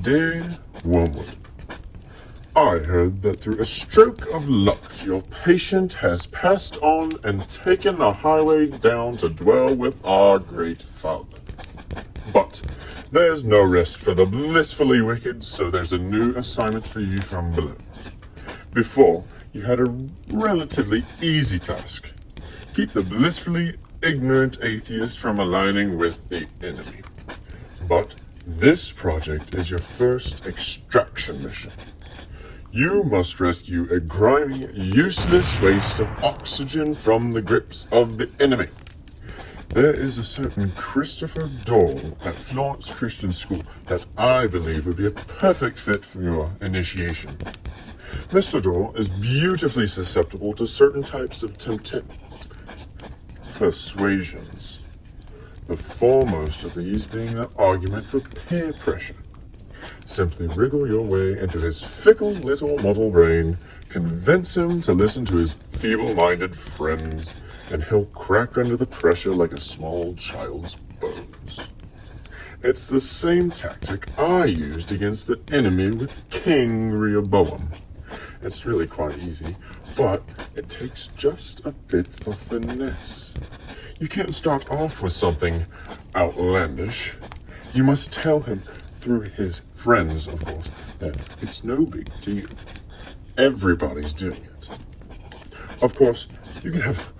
Dear Wormwood, I heard that through a stroke of luck, your patient has passed on and taken the highway down to dwell with our great Father. But there's no rest for the blissfully wicked, so there's a new assignment for you from below. Before, you had a relatively easy task. Keep the blissfully ignorant atheist from aligning with the enemy. But this project is your first extraction mission. You must rescue a grimy, useless waste of oxygen from the grips of the enemy. There is a certain Christopher Dole at Florence Christian School that I believe would be a perfect fit for your initiation. Mr. Dole is beautifully susceptible to certain types of persuasions. The foremost of these being the argument for peer pressure. Simply wriggle your way into his fickle little model brain, convince him to listen to his feeble-minded friends, and he'll crack under the pressure like a small child's bones. It's the same tactic I used against the enemy with King Rehoboam. It's really quite easy, but it takes just a bit of finesse. You can't start off with something outlandish. You must tell him, through his friends, of course, that it's no big deal. Everybody's doing it. Of course, you can have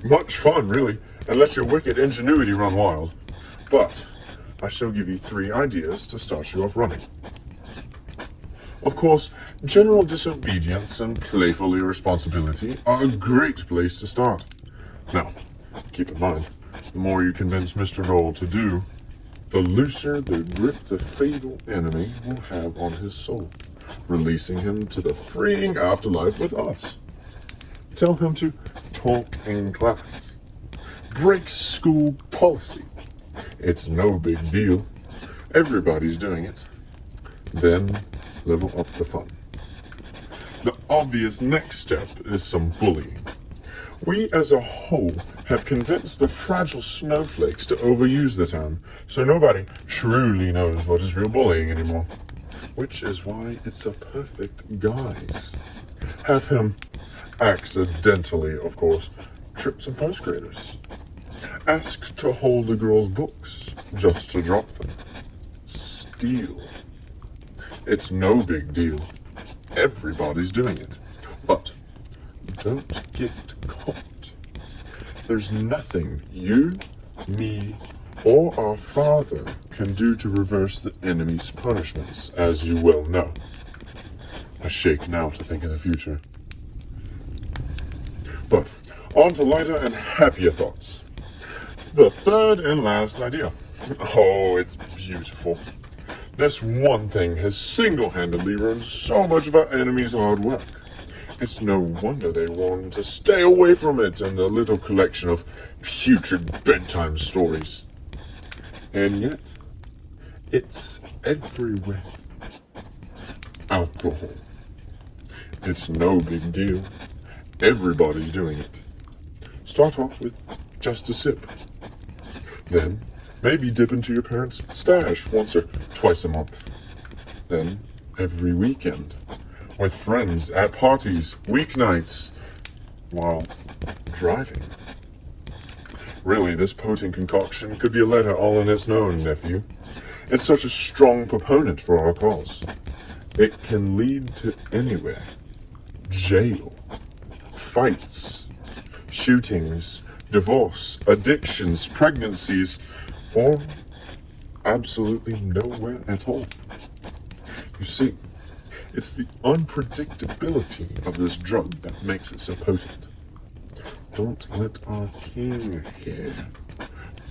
much fun, really, and let your wicked ingenuity run wild. But I shall give you 3 ideas to start you off running. Of course, general disobedience and playful irresponsibility are a great place to start. Now, keep in mind, the more you convince Mr. Dole to do, the looser the grip the fatal enemy will have on his soul, releasing him to the freeing afterlife with us. Tell him to talk in class. Break school policy. It's no big deal. Everybody's doing it. Then level up the fun. The obvious next step is some bullying. We as a whole have convinced the fragile snowflakes to overuse the term, so nobody truly knows what is real bullying anymore. Which is why it's a perfect guise. Have him, accidentally of course, trip some first graders. Ask to hold the girls' books, just to drop them. Steal. It's no big deal. Everybody's doing it. But don't get caught. There's nothing you, me, or our Father can do to reverse the enemy's punishments, as you well know. I shake now to think of the future. But on to lighter and happier thoughts. The third and last idea. Oh, it's beautiful. This one thing has single-handedly ruined so much of our enemy's hard work. It's no wonder they want to stay away from it and the little collection of putrid bedtime stories. And yet, it's everywhere. Alcohol. It's no big deal. Everybody's doing it. Start off with just a sip. Then, maybe dip into your parents' stash once or twice a month. Then, every weekend. With friends, at parties, weeknights, while driving. Really, this potent concoction could be a letter all in its own, nephew. It's such a strong proponent for our cause. It can lead to anywhere. Jail. Fights. Shootings. Divorce. Addictions. Pregnancies. Or absolutely nowhere at all. You see, it's the unpredictability of this drug that makes it so potent. Don't let our king hear.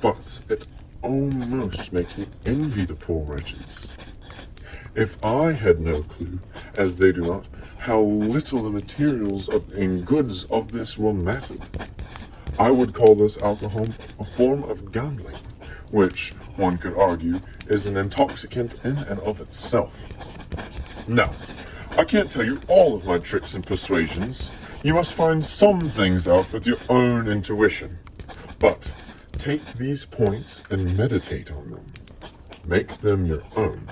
But it almost makes me envy the poor wretches. If I had no clue, as they do not, how little the materials and goods of this world mattered, I would call this alcohol a form of gambling, which, one could argue, is an intoxicant in and of itself. Now, I can't tell you all of my tricks and persuasions. You must find some things out with your own intuition. But take these points and meditate on them. Make them your own.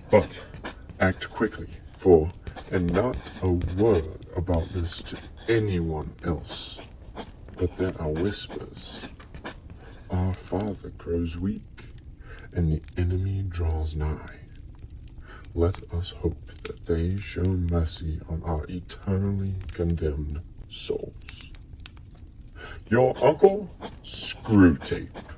But Act quickly, and not a word about this to anyone else. But there are whispers. Our Father grows weak, and the enemy draws nigh. Let us hope that they show mercy on our eternally condemned souls. Your Uncle, Screwtape.